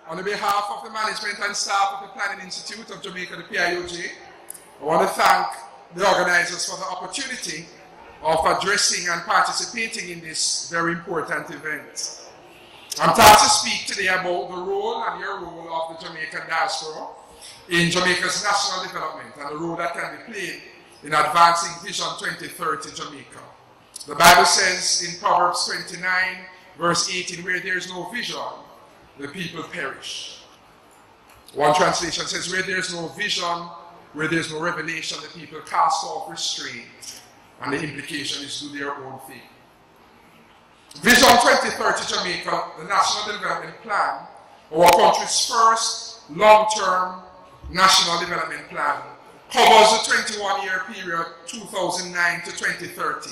On behalf of the management and staff of the Planning Institute of Jamaica, the PIOJ, I want to thank the organizers for the opportunity of addressing and participating in this very important event. I'm proud to speak today about the role and your role of the Jamaican diaspora in Jamaica's national development and the role that can be played in advancing Vision 2030 Jamaica. The Bible says in Proverbs 29, verse 18, where there is no vision, the people perish. One translation says, where there is no vision, where there is no revelation, the people cast off restraint. And the implication is do their own thing. Vision 2030 Jamaica, the National Development Plan, our country's first long-term national development plan, covers a 21-year period, 2009 to 2030,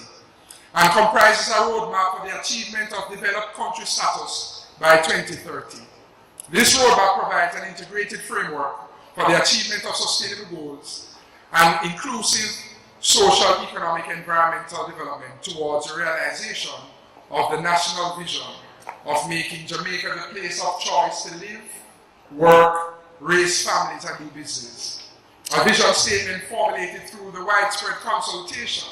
and comprises a roadmap for the achievement of developed country status by 2030. This roadmap provides an integrated framework for the achievement of sustainable goals and inclusive social, economic, environmental development towards the realization of the national vision of making Jamaica the place of choice to live, work, raise families, and do business. A vision statement formulated through the widespread consultation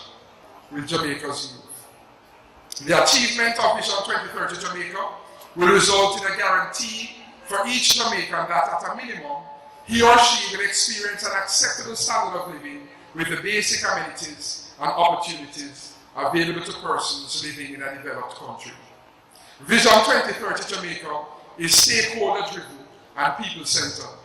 with Jamaica's youth. The achievement of Vision 2030 Jamaica will result in a guarantee for each Jamaican that at a minimum, he or she will experience an acceptable standard of living with the basic amenities and opportunities available to persons living in a developed country. Vision 2030 Jamaica is stakeholder-driven and people-centered.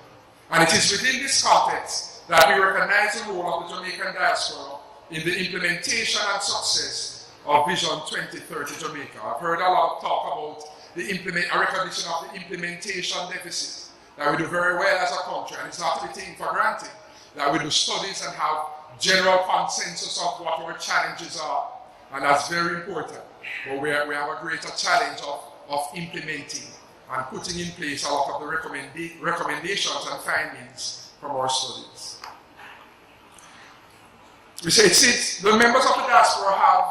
And it is within this context that we recognize the role of the Jamaican diaspora in the implementation and success of Vision 2030 Jamaica. I've heard a lot of talk about a recognition of the implementation deficit that we do very well as a country, and it's not to be taken for granted that we do studies and have general consensus of what our challenges are, and that's very important. But we have a greater challenge of implementing and putting in place a lot of the recommendations and findings from our studies. We say the members of the diaspora have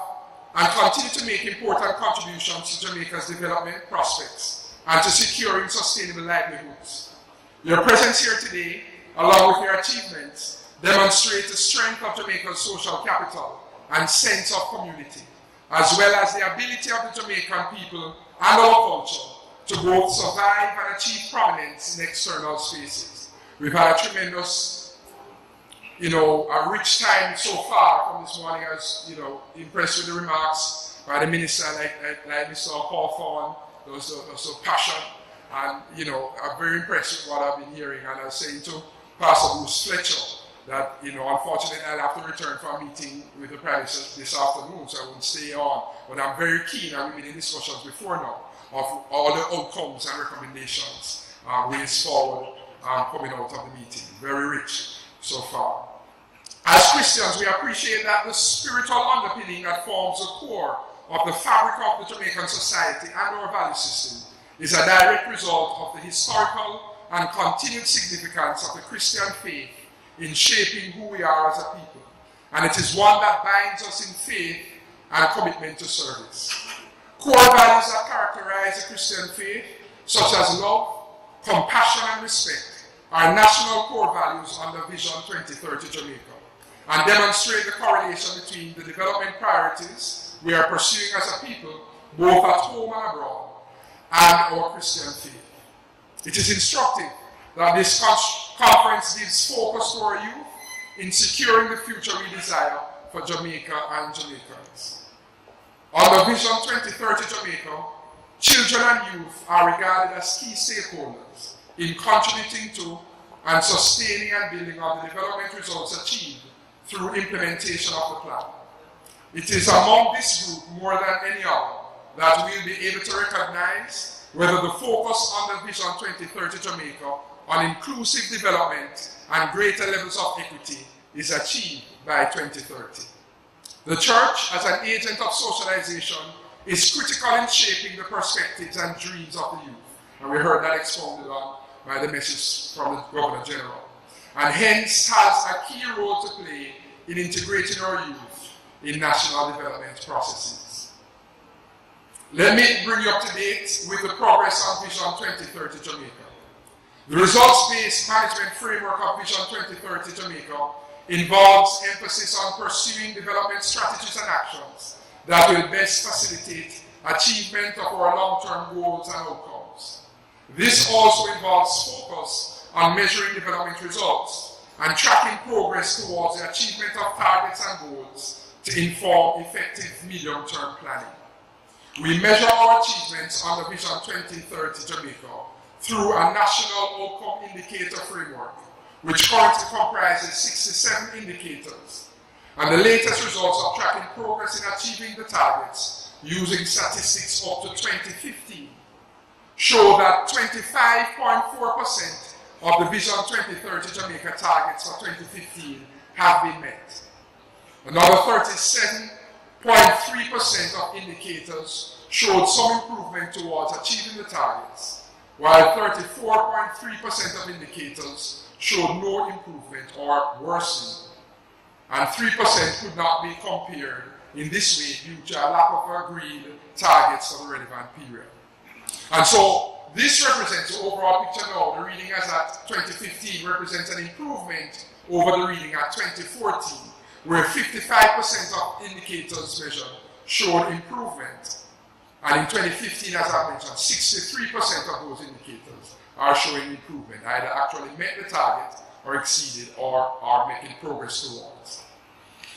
and continue to make important contributions to Jamaica's development prospects and to securing sustainable livelihoods. Your presence here today, along with your achievements, demonstrate the strength of Jamaica's social capital and sense of community, as well as the ability of the Jamaican people and our culture to both survive and achieve prominence in external spaces. We've had a tremendous, a rich time so far from this morning. I was, impressed with the remarks by the minister, like Mr. Hawthorne. There was so passion, and, I'm very impressed with what I've been hearing. And I was saying to Pastor Bruce Fletcher that, unfortunately I'll have to return for a meeting with the Prime Minister this afternoon, so I won't stay on. But I'm very keen, and we've been in discussions before now, of all the outcomes and recommendations raised forward coming out of the meeting. Very rich so far. As Christians, we appreciate that the spiritual underpinning that forms the core of the fabric of the Jamaican society and our value system is a direct result of the historical and continued significance of the Christian faith in shaping who we are as a people. And it is one that binds us in faith and commitment to service. Core values that characterize the Christian faith, such as love, compassion, and respect, are national core values under Vision 2030 Jamaica, and demonstrate the correlation between the development priorities we are pursuing as a people, both at home and abroad, and our Christian faith. It is instructive that this conference gives focus to our youth in securing the future we desire for Jamaica and Jamaicans. Under Vision 2030 Jamaica, children and youth are regarded as key stakeholders in contributing to and sustaining and building on the development results achieved through implementation of the plan. It is among this group, more than any other, that we will be able to recognize whether the focus under Vision 2030 Jamaica on inclusive development and greater levels of equity is achieved by 2030. The church, as an agent of socialization, is critical in shaping the perspectives and dreams of the youth. And we heard that expounded on by the message from the Governor General. And hence has a key role to play in integrating our youth in national development processes. Let me bring you up to date with the progress on Vision 2030 Jamaica. The results-based management framework of Vision 2030 Jamaica involves emphasis on pursuing development strategies and actions that will best facilitate achievement of our long-term goals and outcomes. This also involves focus on measuring development results and tracking progress towards the achievement of targets and goals to inform effective medium-term planning. We measure our achievements under Vision 2030 Jamaica through a national outcome indicator framework, which currently comprises 67 indicators, and the latest results of tracking progress in achieving the targets using statistics up to 2015 show that 25.4% of the Vision 2030 Jamaica targets for 2015 have been met. Another 37.3% of indicators showed some improvement towards achieving the targets, while 34.3% of indicators showed no improvement or worsening, and 3% could not be compared in this way due to a lack of agreed targets for the relevant period. And so this represents the overall picture now. The reading as at 2015 represents an improvement over the reading at 2014, where 55% of indicators measured showed improvement. And in 2015, as I mentioned, 63% of those indicators are showing improvement, either actually met the target or exceeded or are making progress towards.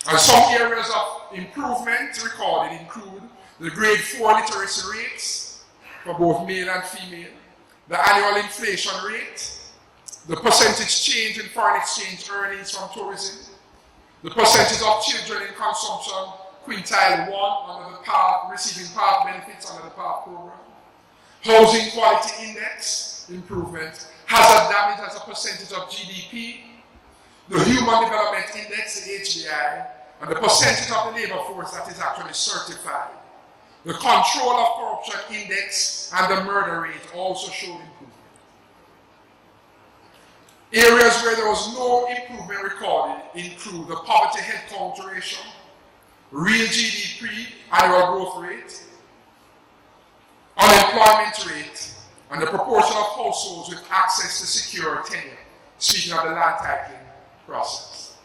And some areas of improvement recorded include the grade 4 literacy rates for both male and female, the annual inflation rate, the percentage change in foreign exchange earnings from tourism, the percentage of children in consumption quintile 1 under the PATH, receiving PATH benefits under the PATH program, housing quality index improvement, hazard damage as a percentage of GDP, the human development index, the HDI, and the percentage of the labor force that is actually certified. The control of corruption index and the murder rate also showed improvement. Areas where there was no improvement recorded include the poverty headcount ratio, real GDP annual growth rate, unemployment rate, and the proportion of households with access to secure tenure, speaking of the land titling process.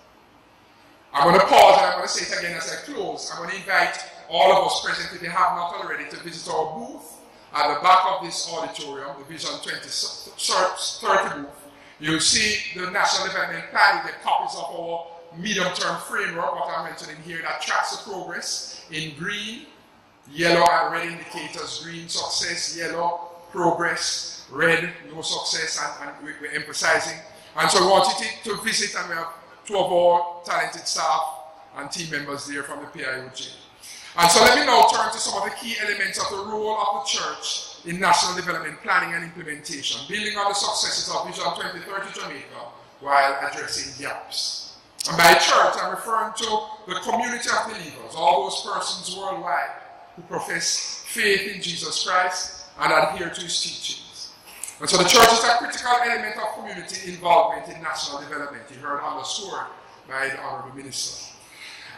I'm going to pause and I'm going to say it again as I close. I'm going to invite all of us present, if you have not already, to visit our booth at the back of this auditorium, the Vision 2030 booth. You'll see the National Development Plan with the copies of our medium-term framework, what I'm mentioning here, that tracks the progress in green, yellow, and red indicators. Green, success; yellow, progress; red, no success, and we're emphasizing. And so we want you to visit, and we have 2 of our talented staff and team members there from the PIOJ. And so let me now turn to some of the key elements of the role of the church in national development planning and implementation, building on the successes of Vision 2030 Jamaica while addressing gaps. And by church, I'm referring to the community of believers, all those persons worldwide who profess faith in Jesus Christ and adhere to his teachings. And so the church is a critical element of community involvement in national development. You heard underscored by the Honorable Minister.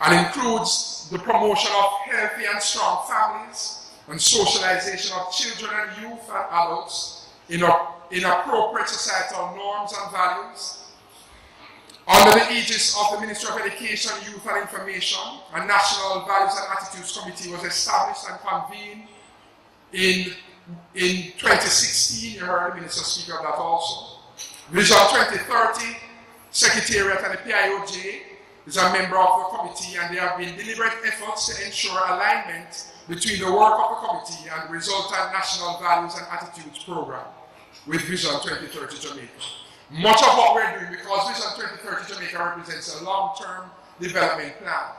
And includes the promotion of healthy and strong families and socialization of children and youth and adults in appropriate societal norms and values. Under the aegis of the Ministry of Education, Youth and Information, a National Values and Attitudes Committee was established and convened in 2016. You heard the Minister speak of that also. Vision 2030, Secretariat and the PIOJ is a member of the committee, and there have been deliberate efforts to ensure alignment between the work of the committee and the resultant National Values and Attitudes Program with Vision 2030 Jamaica. Much of what we're doing, because Vision 2030 Jamaica represents a long-term development plan,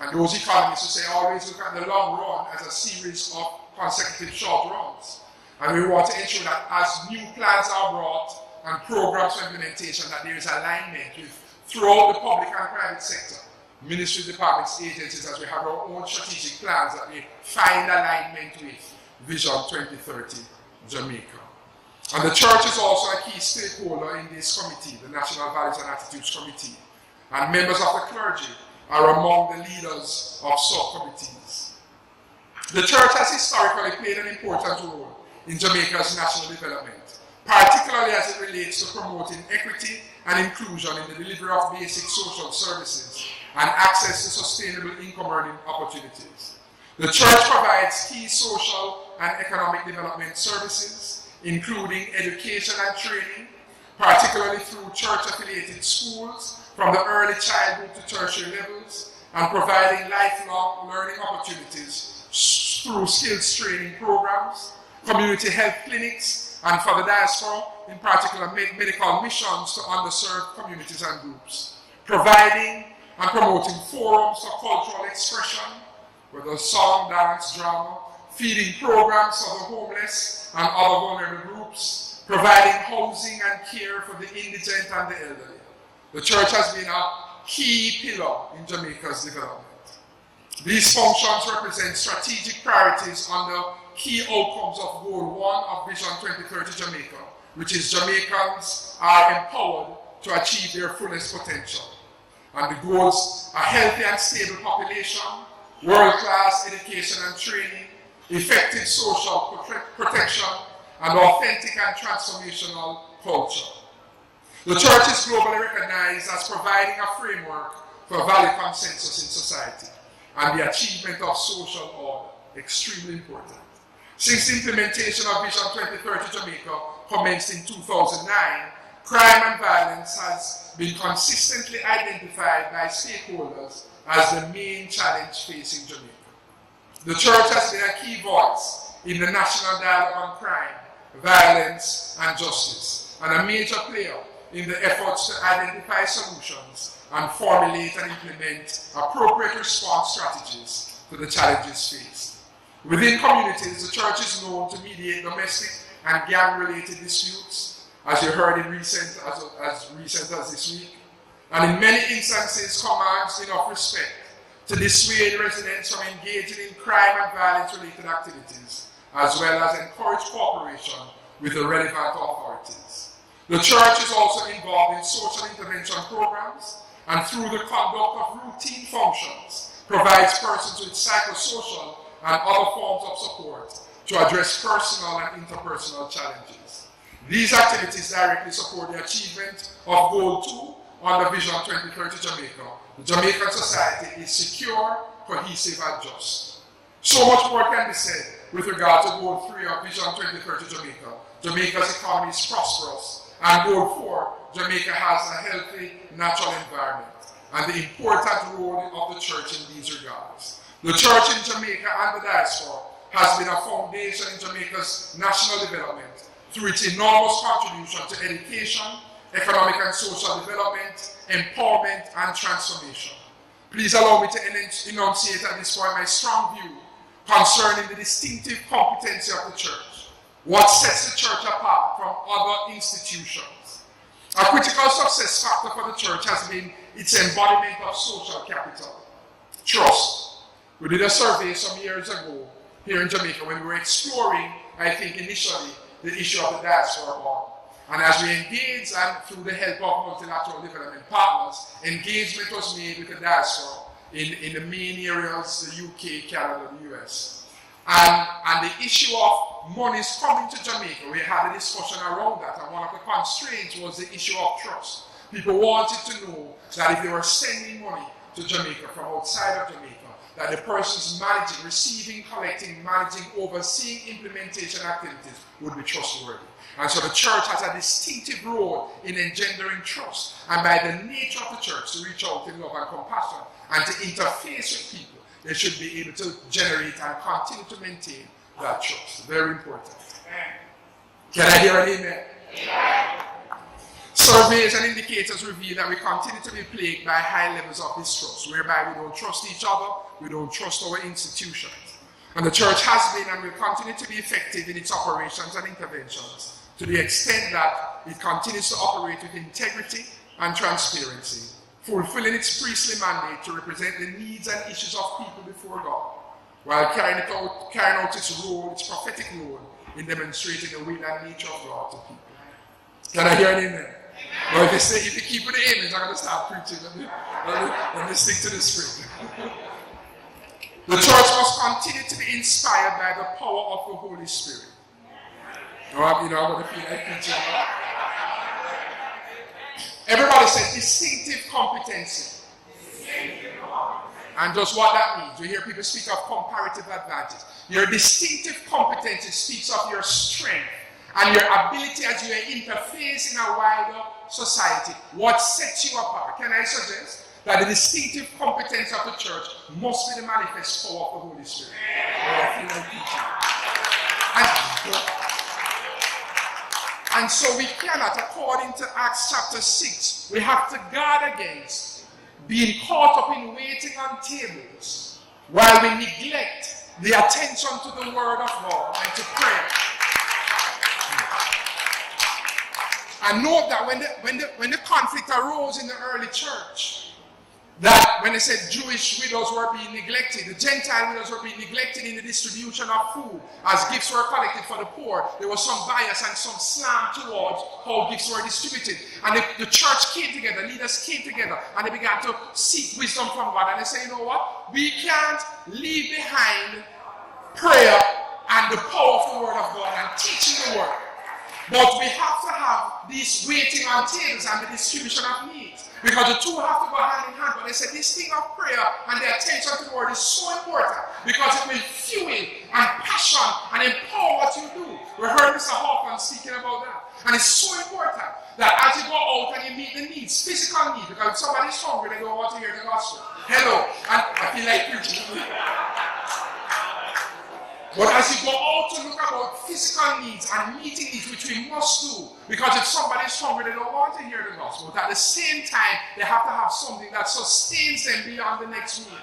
and those economists who say always look at the long run as a series of consecutive short runs. And we want to ensure that as new plans are brought and programs for implementation, that there is alignment with throughout the public and private sector, ministries, departments, agencies, as we have our own strategic plans, that we find alignment with Vision 2030 Jamaica. And the church is also a key stakeholder in this committee, the National Values and Attitudes Committee. And members of the clergy are among the leaders of subcommittees. The church has historically played an important role in Jamaica's national development, particularly as it relates to promoting equity and inclusion in the delivery of basic social services and access to sustainable income earning opportunities. The church provides key social and economic development services, including education and training, particularly through church-affiliated schools from the early childhood to tertiary levels, and providing lifelong learning opportunities through skills training programs, community health clinics, and for the diaspora, in particular, medical missions to underserved communities and groups, providing and promoting forums for cultural expression, whether song, dance, drama, feeding programs for the homeless and other vulnerable groups, providing housing and care for the indigent and the elderly. The church has been a key pillar in Jamaica's development. These functions represent strategic priorities under key outcomes of Goal 1 of Vision 2030 Jamaica, which is Jamaicans are empowered to achieve their fullest potential. And the goals are healthy and stable population, world-class education and training, effective social protection, and authentic and transformational culture. The church is globally recognized as providing a framework for value consensus in society and the achievement of social order, extremely important. Since the implementation of Vision 2030 Jamaica commenced in 2009, crime and violence has been consistently identified by stakeholders as the main challenge facing Jamaica. The church has been a key voice in the national dialogue on crime, violence, and justice, and a major player in the efforts to identify solutions and formulate and implement appropriate response strategies to the challenges faced. Within communities, the church is known to mediate domestic and gang-related disputes, as you heard in recent as this week, and in many instances commands enough respect to dissuade residents from engaging in crime and violence-related activities, as well as encourage cooperation with the relevant authorities. The church is also involved in social intervention programs, and through the conduct of routine functions, provides persons with psychosocial and other forms of support to address personal and interpersonal challenges. These activities directly support the achievement of Goal 2 under Vision 2030 Jamaica. The Jamaican society is secure, cohesive, and just. So much more can be said with regard to Goal 3 of Vision 2030 Jamaica. Jamaica's economy is prosperous, and Goal 4, Jamaica has a healthy natural environment, and the important role of the church in these regards. The church in Jamaica and the diaspora has been a foundation in Jamaica's national development through its enormous contribution to education, economic and social development, empowerment, and transformation. Please allow me to enunciate at this point my strong view concerning the distinctive competency of the church, what sets the church apart from other institutions. A critical success factor for the church has been its embodiment of social capital, trust. We did a survey some years ago here in Jamaica when we were exploring, I think initially, the issue of the diaspora bond. And as we engaged, and through the help of multilateral development partners, engagement was made with the diaspora in the main areas, the UK, Canada, the US. And the issue of monies coming to Jamaica, we had a discussion around that, and one of the constraints was the issue of trust. People wanted to know that if they were sending money to Jamaica from outside of Jamaica, that the persons managing, receiving, collecting, managing, overseeing implementation activities would be trustworthy. And so the church has a distinctive role in engendering trust, and by the nature of the church to reach out in love and compassion and to interface with people, they should be able to generate and continue to maintain that trust. Very important. Can I hear an amen? Amen. Surveys and indicators reveal that we continue to be plagued by high levels of distrust, whereby we don't trust each other, we don't trust our institutions. And the church has been and will continue to be effective in its operations and interventions to the extent that it continues to operate with integrity and transparency, fulfilling its priestly mandate to represent the needs and issues of people before God, while carrying out its role, its prophetic role, in demonstrating the will and nature of God to people. Can I hear an amen? Well, if you keep with the amens, I'm going to start preaching. Let me stick to the script. The church must continue to be inspired by the power of the Holy Spirit. I'm going to feel like preaching. Everybody said distinctive competency. And just what that means. You hear people speak of comparative advantage. Your distinctive competency speaks of your strength and your ability as you interface in a wider society. What sets you apart? Can I suggest that the distinctive competence of the church must be the manifest power of the Holy Spirit? And so we cannot, according to Acts chapter 6, we have to guard against being caught up in waiting on tables while we neglect the attention to the word of God and to prayer. And note that when the conflict arose in the early church, that when they said Jewish widows were being neglected, the Gentile widows were being neglected in the distribution of food as gifts were collected for the poor, there was some bias and some slam towards how gifts were distributed. And the church came together, leaders came together, and they began to seek wisdom from God. And they say, you know what? We can't leave behind prayer and the power of the word of God and teaching the word. But we have to have this waiting on tables and the distribution of needs. Because the two have to go hand in hand. But they said this thing of prayer and the attention to the word is so important because it will fuel and passion and empower what you do. We heard Mr. Hawkins speaking about that. And it's so important that as you go out and you meet the needs, physical needs, because if somebody's hungry, they don't want to hear the gospel. Hello. And I feel like preaching. But as you go out to look about physical needs and meeting needs, which we must do, because if somebody is hungry, they don't want to hear the gospel. But at the same time, they have to have something that sustains them beyond the next meal.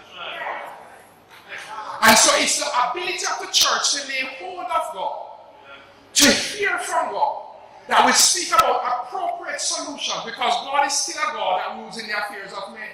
And so it's the ability of the church to lay hold of God, to hear from God, that we speak about appropriate solutions, because God is still a God that rules in the affairs of men.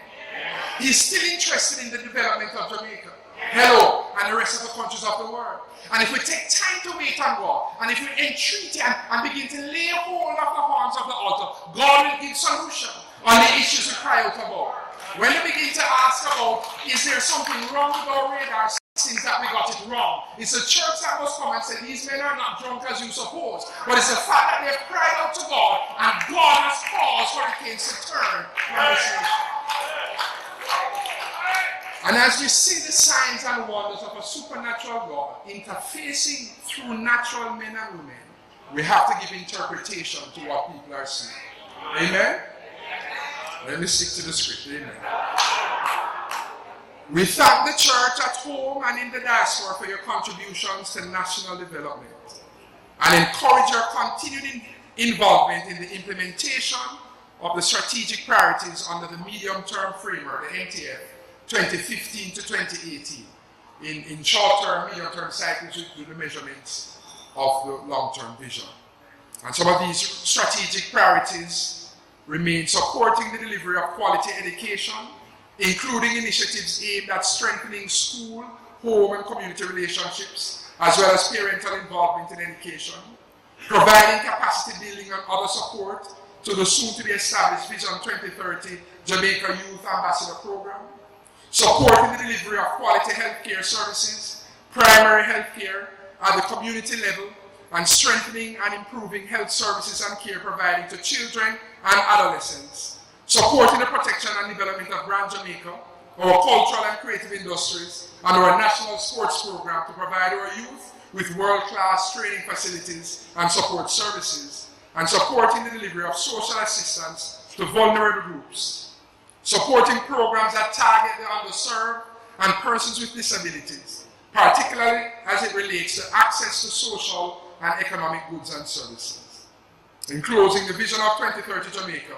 He's still interested in the development of Jamaica. Hello, and the rest of the countries of the world. And if we take time to wait on God, and if we entreat and begin to lay hold of the horns of the altar, God will give solution on the issues we cry out about. When we begin to ask about, is there something wrong with our radar systems that we got it wrong? It's the church that must come and say, these men are not drunk as you suppose. But it's the fact that they have cried out to God, and God has caused hurricanes to turn from this nation. And as we see the signs and wonders of a supernatural God interfacing through natural men and women, we have to give interpretation to what people are seeing. Amen? Let me stick to the script. Amen. We thank the church at home and in the diaspora for your contributions to national development and encourage your continued involvement in the implementation of the strategic priorities under the medium-term framework, the MTF, 2015 to 2018, in short-term, medium-term cycles to do the measurements of the long-term vision. And some of these strategic priorities remain supporting the delivery of quality education, including initiatives aimed at strengthening school, home, and community relationships, as well as parental involvement in education, providing capacity building and other support to the soon-to-be-established Vision 2030 Jamaica Youth Ambassador Program, supporting the delivery of quality healthcare services, primary healthcare at the community level, and strengthening and improving health services and care provided to children and adolescents, supporting the protection and development of Brand Jamaica, our cultural and creative industries, and our national sports program to provide our youth with world-class training facilities and support services, and supporting the delivery of social assistance to vulnerable groups, supporting programs that target the underserved and persons with disabilities, particularly as it relates to access to social and economic goods and services. In closing, the vision of 2030 Jamaica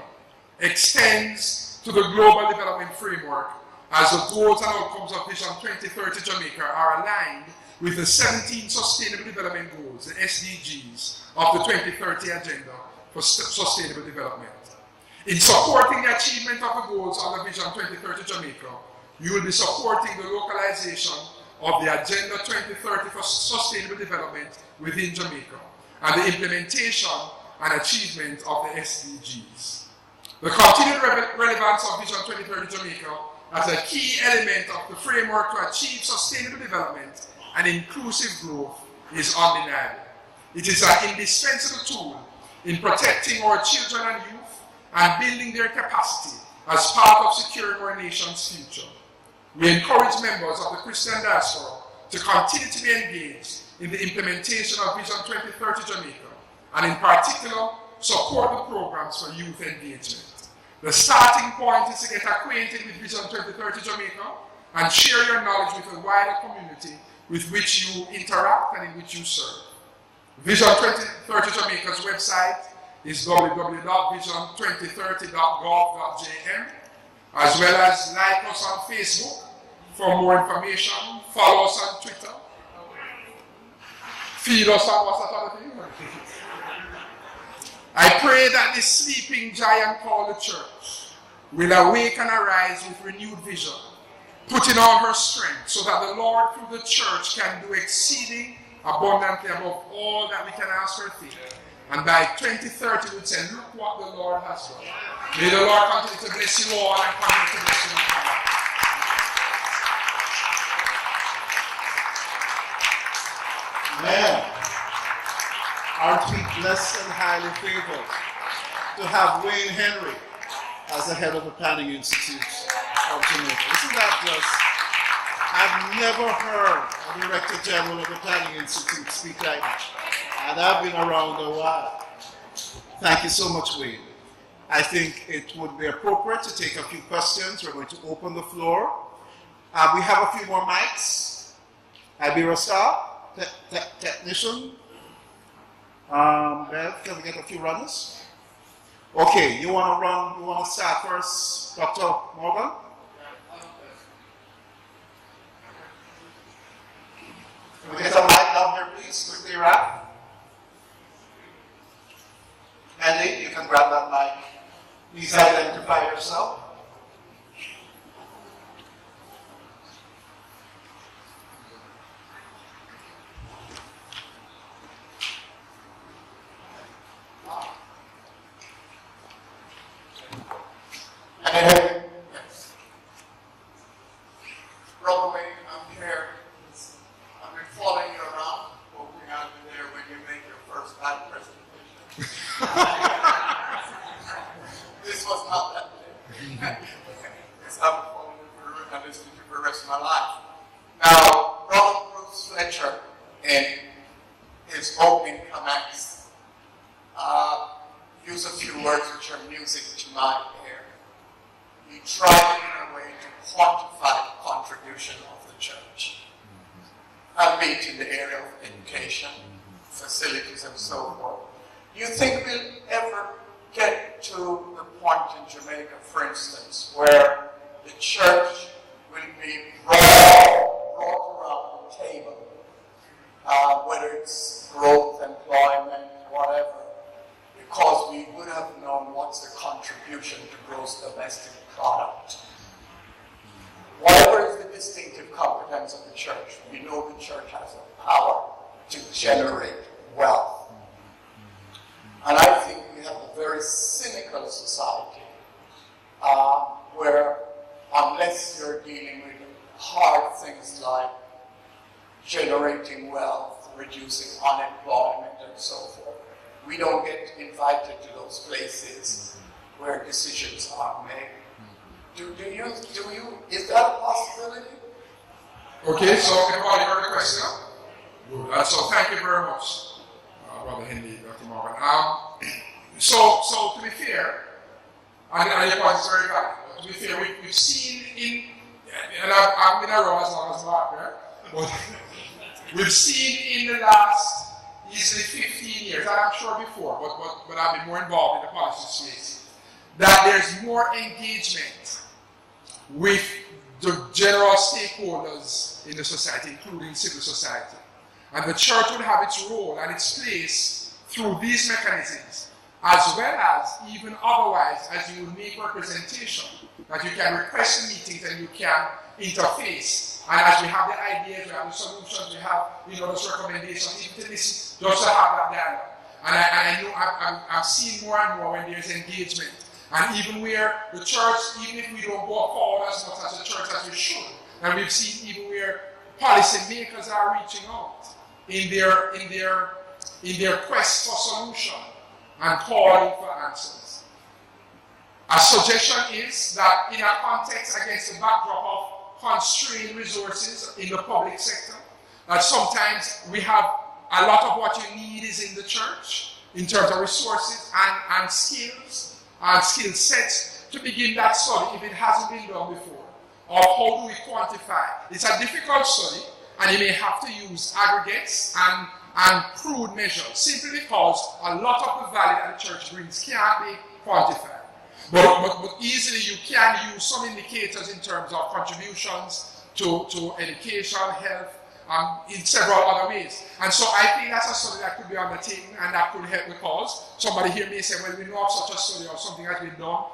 extends to the global development framework as the goals and outcomes of Vision 2030 Jamaica are aligned with the 17 Sustainable Development Goals, the SDGs, of the 2030 Agenda for Sustainable Development. In supporting the achievement of the goals of the Vision 2030 Jamaica, you will be supporting the localization of the Agenda 2030 for Sustainable Development within Jamaica and the implementation and achievement of the SDGs. The continued relevance of Vision 2030 Jamaica as a key element of the framework to achieve sustainable development and inclusive growth is undeniable. It is an indispensable tool in protecting our children and youth and building their capacity as part of securing our nation's future. We encourage members of the Christian diaspora to continue to be engaged in the implementation of Vision 2030 Jamaica, and in particular, support the programs for youth engagement. The starting point is to get acquainted with Vision 2030 Jamaica and share your knowledge with the wider community with which you interact and in which you serve. Vision 2030 Jamaica's website is www.vision2030.gov.jm, as well as like us on Facebook for more information, follow us on Twitter, feed us on what's that other thing? I pray that this sleeping giant called the church will awake and arise with renewed vision, putting on her strength so that the Lord through the church can do exceeding abundantly above all that we can ask or think. And by 2030 we'll say, look what the Lord has done. May the Lord continue to bless you all and continue to bless you all. Amen. Aren't we blessed and highly favored to have Wayne Henry as the head of the Planning Institute of Jamaica? Isn't that blessed? I've never heard a Director General of the Planning Institute speak like that. And I've been around a while. Thank you so much, Wayne. I think it would be appropriate to take a few questions. We're going to open the floor. We have a few more mics. Ibira Star, technician. Bev, can we get a few runners? Okay, you want to start first, Dr. Morgan? Can we get a mic down here, please, quickly, Rap? Andy, you can grab that mic. Please identify yourself. Yes. Brother Wayne, I'm here. I've been following you around, hoping I'll be there when you make your first bad presentation. This was not that day. Because I've been following you through and listening to you for the rest of my life. Now, Brother Bruce Fletcher, in his opening comments, used a few words which are music to my ear. He tried in a way to quantify the contribution of the church, albeit in the area of education, facilities, and so forth. Do you think we'll ever get to the point in Jamaica, for instance, where the church will be brought around the table, whether it's growth, employment, whatever, because we would have known what's the contribution to gross domestic product. Whatever is the distinctive competence of the church, we know the church has the power to generate wealth. And I think we have a very cynical society where unless you're dealing with hard things like generating wealth, reducing unemployment, and so forth, we don't get invited to those places where decisions are made. Is that a possibility? Okay, so everybody heard the question? Good. So thank you very much, Brother Henry, Dr. Morgan. So to be fair, and your point is very valid, but to be fair, we've seen and I've been around as long as Mark, right? But we've seen in the last easily 15 years, and I'm sure before, but I've been more involved in the policy space, that there's more engagement with the general stakeholders in the society, including civil society. And the church would have its role and its place through these mechanisms, as well as even otherwise, as you will make representation, that you can request meetings and you can interface. And as we have the ideas, we have the solutions, we have those recommendations, even to listen, just to have that dialogue. And I know I've seen more and more when there's engagement. And even where the church, even if we don't go forward as much as the church as we should, and we've seen even where policy makers are reaching out in their in their quest for solution and calling for answers. A suggestion is that in a context against the backdrop of constrained resources in the public sector, that sometimes we have a lot of what you need is in the church in terms of resources and skills and skill sets to begin that study if it hasn't been done before. Or how do we quantify? It's a difficult study, and you may have to use aggregates and crude measures simply because a lot of the value that the church brings can't be quantified. But easily you can use some indicators in terms of contributions to education, health, in several other ways. And so I think that's a study that could be undertaken and that could help the cause. Somebody here may say, well, we know of such a study or something has been done,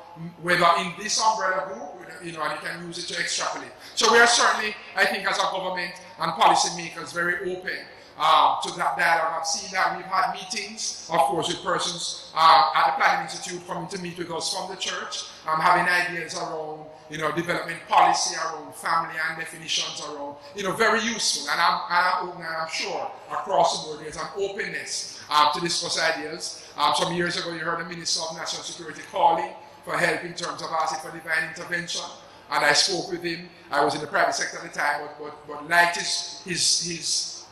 whether in this umbrella group, and you can use it to extrapolate. So we are certainly, I think, as a government and policymakers, very open to that dialogue. I've seen that we've had meetings, of course, with persons at the Planning Institute coming to meet with us from the church, having ideas around, development policy, around family and definitions around, very useful. And I'm sure across the board there's an openness to discuss ideas. Some years ago, you heard the Minister of National Security calling for help in terms of asking for divine intervention. And I spoke with him. I was in the private sector at the time, but liked his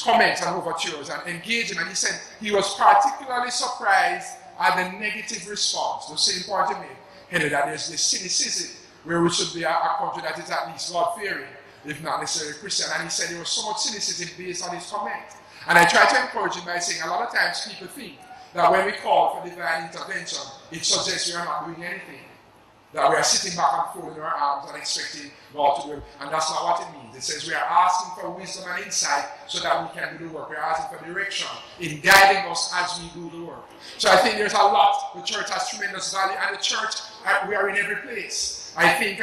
comments and overtures and engaged him. And he said he was particularly surprised at the negative response. The same point he made, Henry, that there's this cynicism where we should be a country that is at least God-fearing, if not necessarily Christian. And he said there was so much cynicism based on his comment. And I try to encourage him by saying a lot of times people think that when we call for divine intervention, it suggests we are not doing anything. That we are sitting back and folding our arms and expecting God to do it. And that's not what it means. It says we are asking for wisdom and insight so that we can do the work. We are asking for direction in guiding us as we do the work. So I think there's a lot. The church has tremendous value, and the church, we are in every place. I think,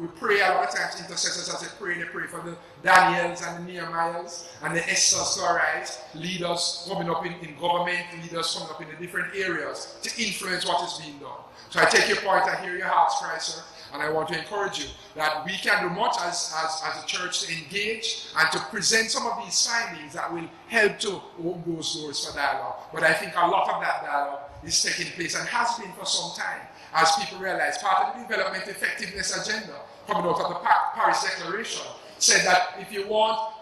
we pray a lot of times, intercessors as they pray for the Daniels and the Nehemiahs and the Esthers to arise, leaders coming up in government, leaders coming up in the different areas to influence what is being done. So I take your point, I hear your heart's cry, sir, and I want to encourage you that we can do much as a church to engage and to present some of these findings that will help to open those doors for dialogue. But I think a lot of that dialogue is taking place and has been for some time, as people realize part of the development effectiveness agenda coming out of the Paris Declaration said that if you want,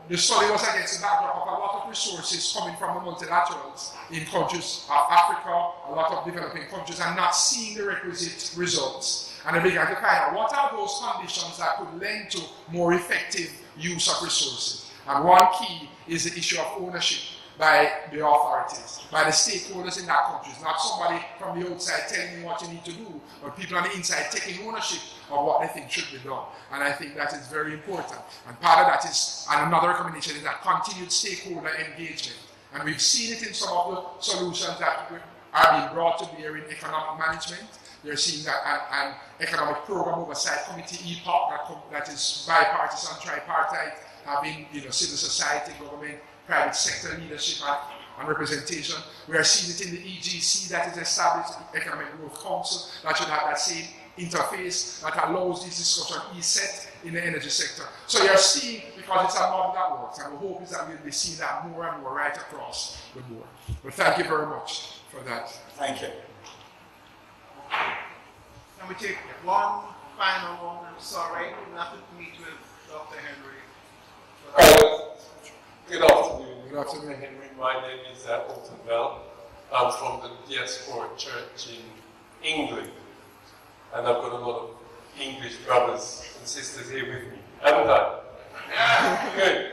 the study was against the backdrop of a lot of resources coming from the multilaterals in countries of Africa, a lot of developing countries, and not seeing the requisite results. And they began to find out what are those conditions that could lend to more effective use of resources. And one key is the issue of ownership by the authorities, by the stakeholders in that country. It's not somebody from the outside telling you what you need to do, but people on the inside taking ownership of what they think should be done. And I think that is very important. And part of that is, and another recommendation is that continued stakeholder engagement. And we've seen it in some of the solutions that are being brought to bear in economic management. You're seeing that an economic program oversight committee, EPOC, that is bipartisan, tripartite, having civil society, government, private sector leadership and representation. We are seeing it in the EGC that is established, Economic Growth Council, that should have that same interface that allows this discussion ESET in the energy sector. So you're seeing, because it's a model that works, and the hope is that we'll be seeing that more and more right across the board. But thank you very much for that. Thank you. Can we take one final one? I'm sorry, nothing to meet with Dr. Henry. Good afternoon. Good afternoon. Henry. My name is Alton Bell. I'm from the Diaspora Church in England. And I've got a lot of English brothers and sisters here with me. Haven't I? Yeah. Good.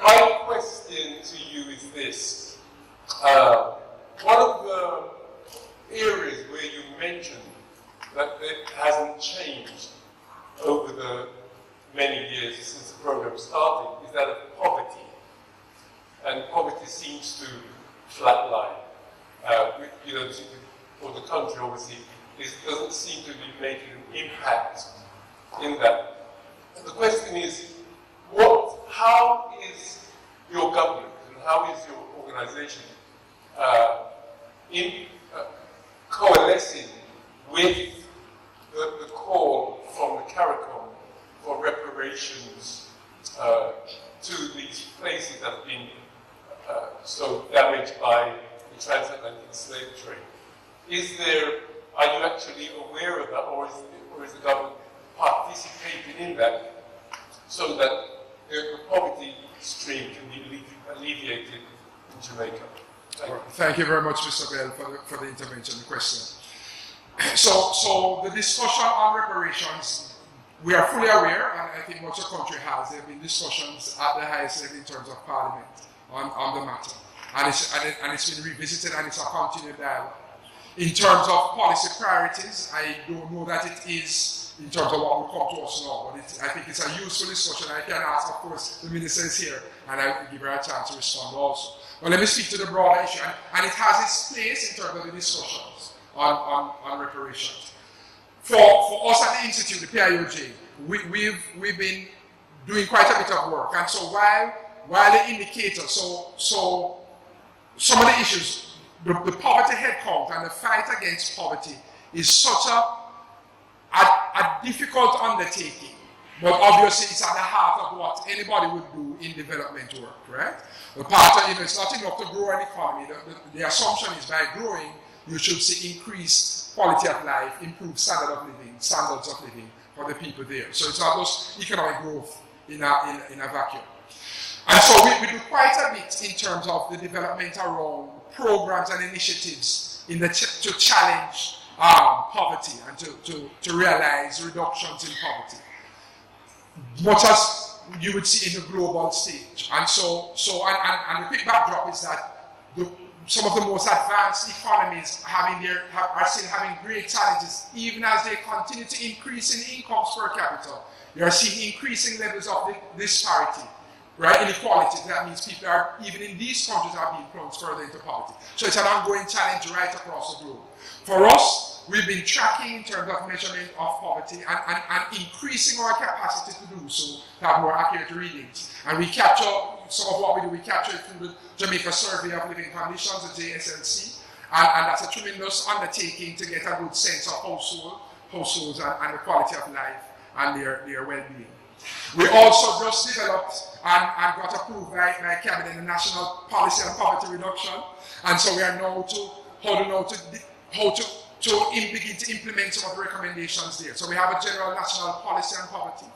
My question to you is this. One of the areas where you mentioned that it hasn't changed over the many years since the program started is that of poverty. And poverty seems to flatline. For the country, obviously, it doesn't seem to be making an impact in that. And the question is, how is your government and how is your organization coalescing with the call from the CARICOM for reparations to these places that have been transatlantic slave trade. Are you actually aware of that, or is the government participating in that so that the poverty stream can be alleviated in Jamaica? Thank you very much, Mr. Bell, for the intervention, the question. So the discussion on reparations, we are fully aware, and I think what your country has, there have been discussions at the highest level in terms of Parliament on the matter. And it's been revisited, and it's a continued dialogue. In terms of policy priorities, I don't know that it is in terms of what will come to us now, but I think it's a useful discussion. I can ask, of course, the minister is here, and I will give her a chance to respond also. But let me speak to the broader issue, and it has its place in terms of the discussions on reparations. For us at the Institute, the PIOJ, we've been doing quite a bit of work, and so while the indicators, so some of the issues, the poverty headcount and the fight against poverty is such a difficult undertaking, but obviously it's at the heart of what anybody would do in development work, right? The part of, it's not enough to grow an economy. The assumption is by growing, you should see increased quality of life, improved standards of living for the people there. So it's not just economic growth in a vacuum. And so we do quite a bit in terms of the development around programs and initiatives to challenge poverty and to realize reductions in poverty, much as you would see in the global stage. And and the quick backdrop is that some of the most advanced economies are still having great challenges, even as they continue to increase in incomes per capita. You are seeing increasing levels of disparity. Right, inequality. That means people are, even in these countries, are being plunged further into poverty. So it's an ongoing challenge right across the globe. For us, we've been tracking in terms of measurement of poverty and increasing our capacity to do so, to have more accurate readings. And we capture some of what we do. We capture it through the Jamaica Survey of Living Conditions, the JCDC, and that's a tremendous undertaking to get a good sense of households and the quality of life and their well-being. We also just developed and got approved by Cabinet the National Policy on Poverty Reduction, and so we are now begin to implement some of the recommendations there. So we have a general national policy on poverty.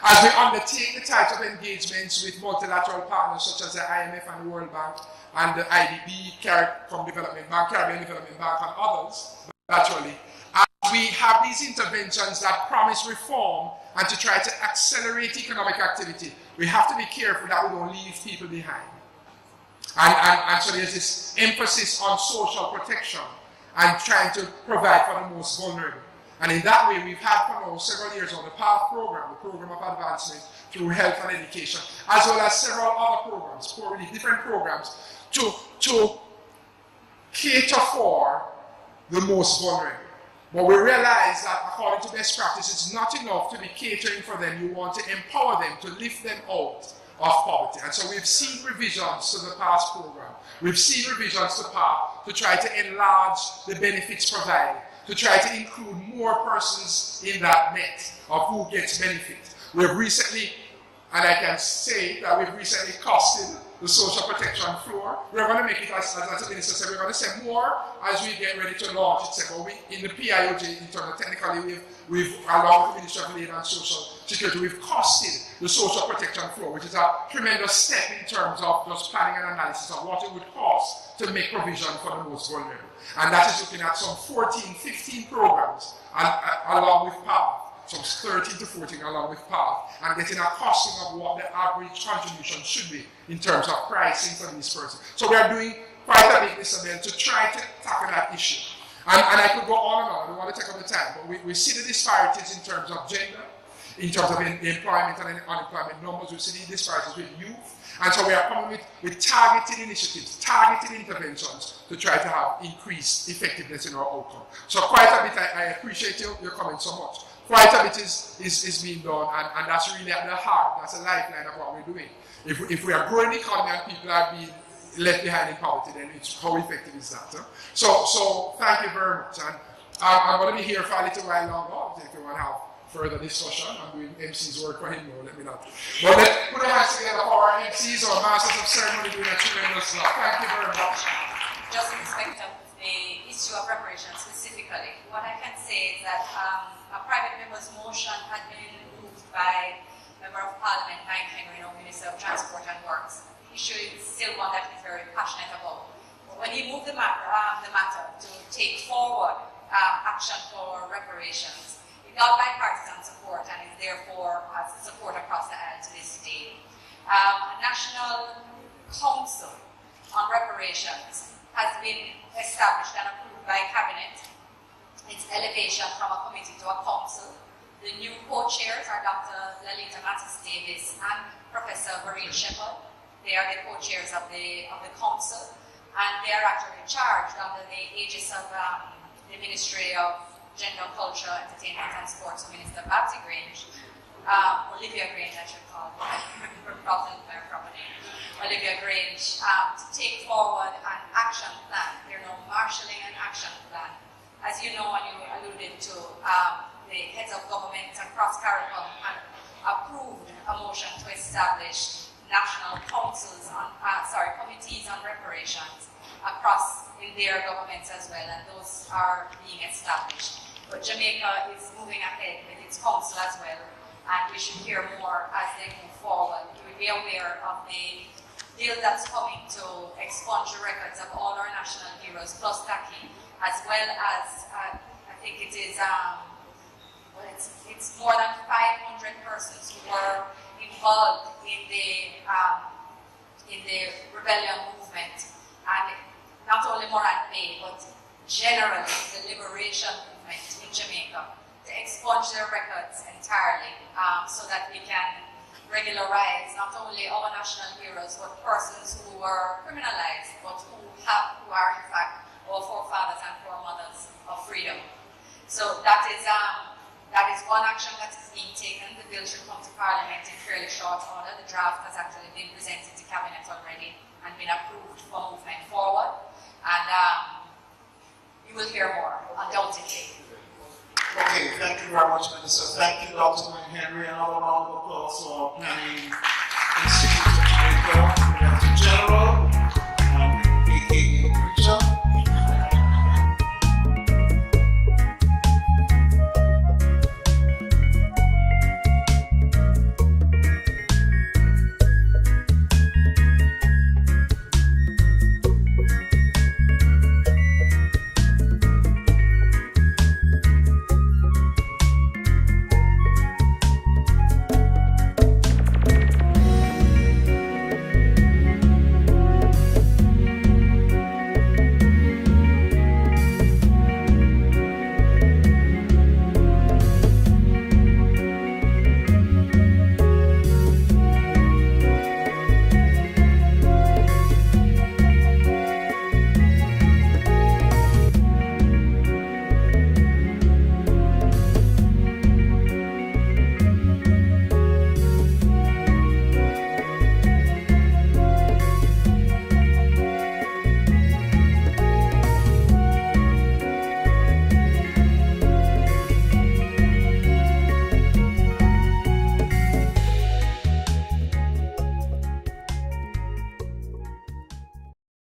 As we undertake the types of engagements with multilateral partners such as the IMF and the World Bank and the IDB, Caribbean Development Bank, and others, naturally, we have these interventions that promise reform and to try to accelerate economic activity, we have to be careful that we don't leave people behind. And so there's this emphasis on social protection and trying to provide for the most vulnerable. And in that way, we've had for now several years on the PATH program, the program of advancement through health and education, as well as several other programs, really different programs, to cater for the most vulnerable. But we realize that according to best practice, it's not enough to be catering for them. You want to empower them, to lift them out of poverty. And so we've seen revisions to the PASS program. We've seen revisions to PATH to try to enlarge the benefits provided, to try to include more persons in that net of who gets benefit. We've recently, and I can say that we've recently costed the social protection floor. We're going to make it, as the minister said, we're going to say more as we get ready to launch it. So in the PIOJ, in terms of technically, we've along with the Ministry of Labor and Social Security, we've costed the social protection floor, which is a tremendous step in terms of just planning and analysis of what it would cost to make provision for the most vulnerable. And that is looking at some 14, 15 programs along with PATH. Some 13 to 14 along with PATH, and getting a costing of what the average contribution should be in terms of pricing for these persons. So we are doing quite a bit, Mr. Bell, to try to tackle that issue. And I could go on and on, I don't want to take up the time, but we see the disparities in terms of gender, in terms of employment and unemployment numbers. We see the disparities with youth. And so we are coming with targeted initiatives, targeted interventions to try to have increased effectiveness in our outcome. So quite a bit, I appreciate your comments so much. Quite a bit is being done, and that's really at the heart, that's a lifeline of what we're doing. If we are growing the economy and people are being left behind in poverty, then how effective is that? Huh? So thank you very much. And I'm going to be here for a little while longer. If you want to have further discussion, I'm doing MC's work for him, no, let me not. But let's put our hands together for our MCs, our Masters of Ceremony, doing a tremendous job. Thank you very much. just in respect of the issue of reparations specifically, what I can say is that a private member's motion had been moved by Member of Parliament Mike Henry, Minister of Transport and Works. The issue is still one that he's very passionate about. But when he moved the matter to take forward action for reparations, it got bipartisan support and is therefore has support across the aisle to this day. A national council on reparations has been established and approved by Cabinet. Its elevation from a committee to a council. The new co-chairs are Dr. Lalita Mattis Davis and Professor Maureen Shepherd. They are the co-chairs of the council, and they are actually charged under the aegis of the Ministry of Gender, Culture, Entertainment and Sports, Minister Babsy Grange, Olivia Grange, I should call her proper name, Olivia Grange, to take forward an action plan. They're now marshalling an action plan. As you know, and you alluded to, the heads of government across CARICOM had approved a motion to establish national councils on, committees on reparations across in their governments as well, and those are being established. But Jamaica is moving ahead with its council as well, and we should hear more as they move forward. You will be aware of the bill that's coming to expunge the records of all our national heroes, plus Taki, as well as, I think it is, it's more than 500 persons who were involved in the rebellion movement, and not only Morant Bay, but generally the liberation movement in Jamaica, to expunge their records entirely, so that we can regularize not only our national heroes, but persons who were criminalized, but who are in fact our forefathers and foremothers of freedom. So that is one action that is being taken. The bill should come to Parliament in fairly short order. The draft has actually been presented to Cabinet already and been approved for movement forward. And you will hear more, undoubtedly. Okay, thank you very much, Minister. Thank you, Dr. Wayne Henry. Another round of applause for our Planning Institute of Jamaica, Director General.